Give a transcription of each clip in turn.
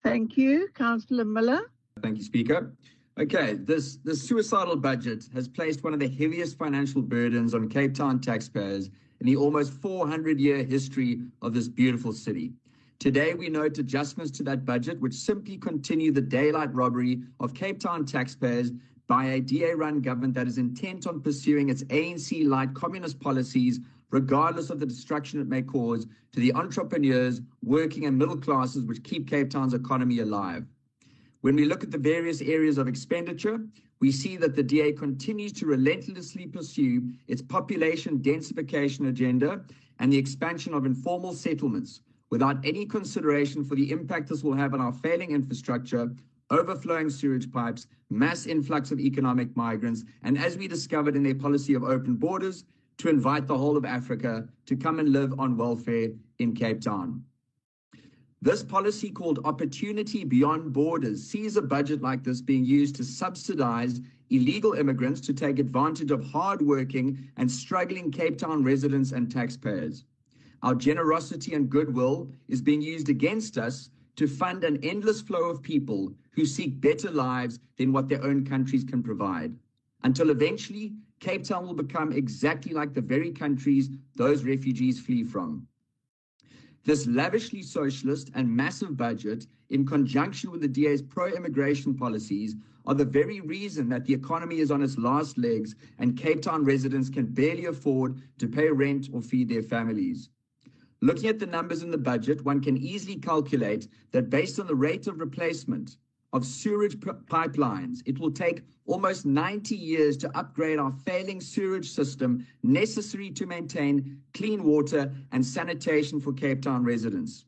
Thank you. Councillor Miller. Thank you, Speaker. Okay, this suicidal budget has placed one of the heaviest financial burdens on Cape Town taxpayers in the almost 400-year history of this beautiful city. Today, we note adjustments to that budget which simply continue the daylight robbery of Cape Town taxpayers by a DA-run government that is intent on pursuing its ANC-lite communist policies, regardless of the destruction it may cause to the entrepreneurs, working and middle classes which keep Cape Town's economy alive. When we look at the various areas of expenditure, we see that the DA continues to relentlessly pursue its population densification agenda and the expansion of informal settlements without any consideration for the impact this will have on our failing infrastructure, overflowing sewage pipes, mass influx of economic migrants, and as we discovered in their policy of open borders, to invite the whole of Africa to come and live on welfare in Cape Town. This policy, called Opportunity Beyond Borders, sees a budget like this being used to subsidize illegal immigrants to take advantage of hardworking and struggling Cape Town residents and taxpayers. Our generosity and goodwill is being used against us to fund an endless flow of people who seek better lives than what their own countries can provide, until eventually Cape Town will become exactly like the very countries those refugees flee from. This lavishly socialist and massive budget, in conjunction with the DA's pro-immigration policies, are the very reason that the economy is on its last legs and Cape Town residents can barely afford to pay rent or feed their families. Looking at the numbers in the budget, one can easily calculate that based on the rate of replacement of sewage pipelines, it will take almost 90 years to upgrade our failing sewage system necessary to maintain clean water and sanitation for Cape Town residents.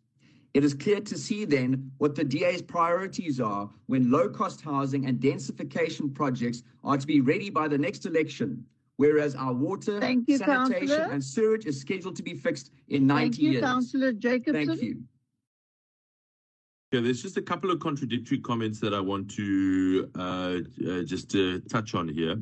It is clear to see then what the DA's priorities are when low-cost housing and densification projects are to be ready by the next election, whereas our water, sanitation Councillor. And sewage is scheduled to be fixed in 90 years. Councillor Jacobson. Thank you. Yeah, there's just a couple of contradictory comments that I want to just touch on here.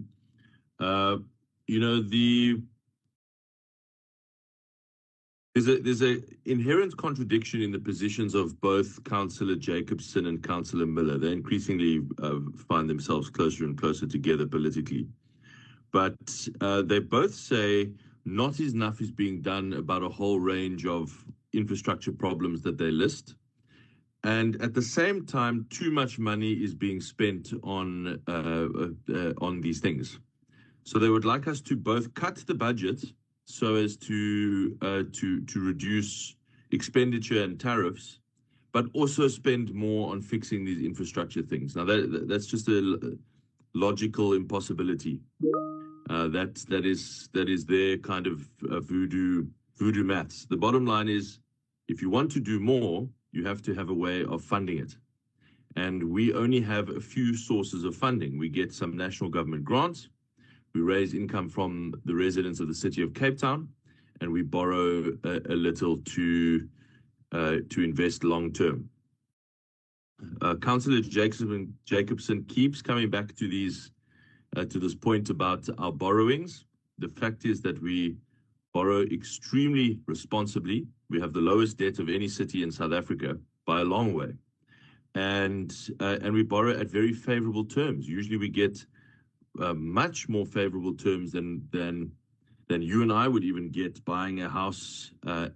There's a inherent contradiction in the positions of both Councillor Jacobson and Councillor Miller. They increasingly find themselves closer and closer together politically. But they both say not enough is being done about a whole range of infrastructure problems that they list. And at the same time, too much money is being spent on these things. So they would like us to both cut the budget so as to reduce expenditure and tariffs, but also spend more on fixing these infrastructure things. Now that's just a logical impossibility. That is their kind of voodoo maths. The bottom line is, if you want to do more, you have to have a way of funding it. And we only have a few sources of funding. We get some national government grants, we raise income from the residents of the city of Cape Town, and we borrow a little to invest long term. Councillor Jacobson keeps coming back to this point about our borrowings. The fact is that we borrow extremely responsibly. We have the lowest debt of any city in South Africa by a long way, and we borrow at very favorable terms. Usually, we get much more favorable terms than you and I would even get buying a house on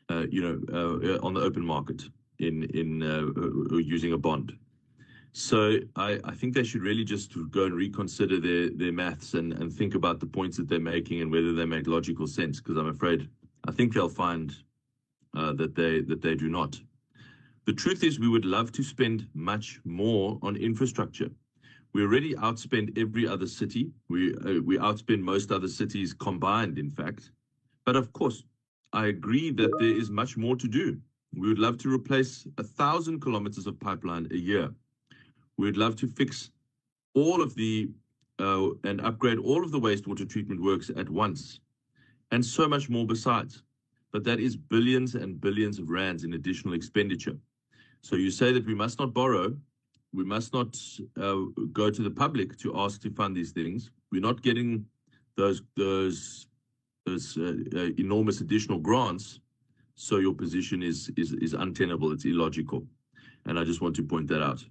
the open market in using a bond. So I think they should really just go and reconsider their maths and think about the points that they're making and whether they make logical sense, because I think they'll find that they do not. The truth is, we would love to spend much more on infrastructure. We already outspend every other city. We outspend most other cities combined, in fact. But of course, I agree that there is much more to do. We would love to replace 1,000 kilometers of pipeline a year. We'd love to fix all of and upgrade all of the wastewater treatment works at once, and so much more besides. But that is billions and billions of rands in additional expenditure. So you say that we must not borrow, we must not go to the public to ask to fund these things. We're not getting those enormous additional grants. So your position is untenable. It's illogical. And I just want to point that out.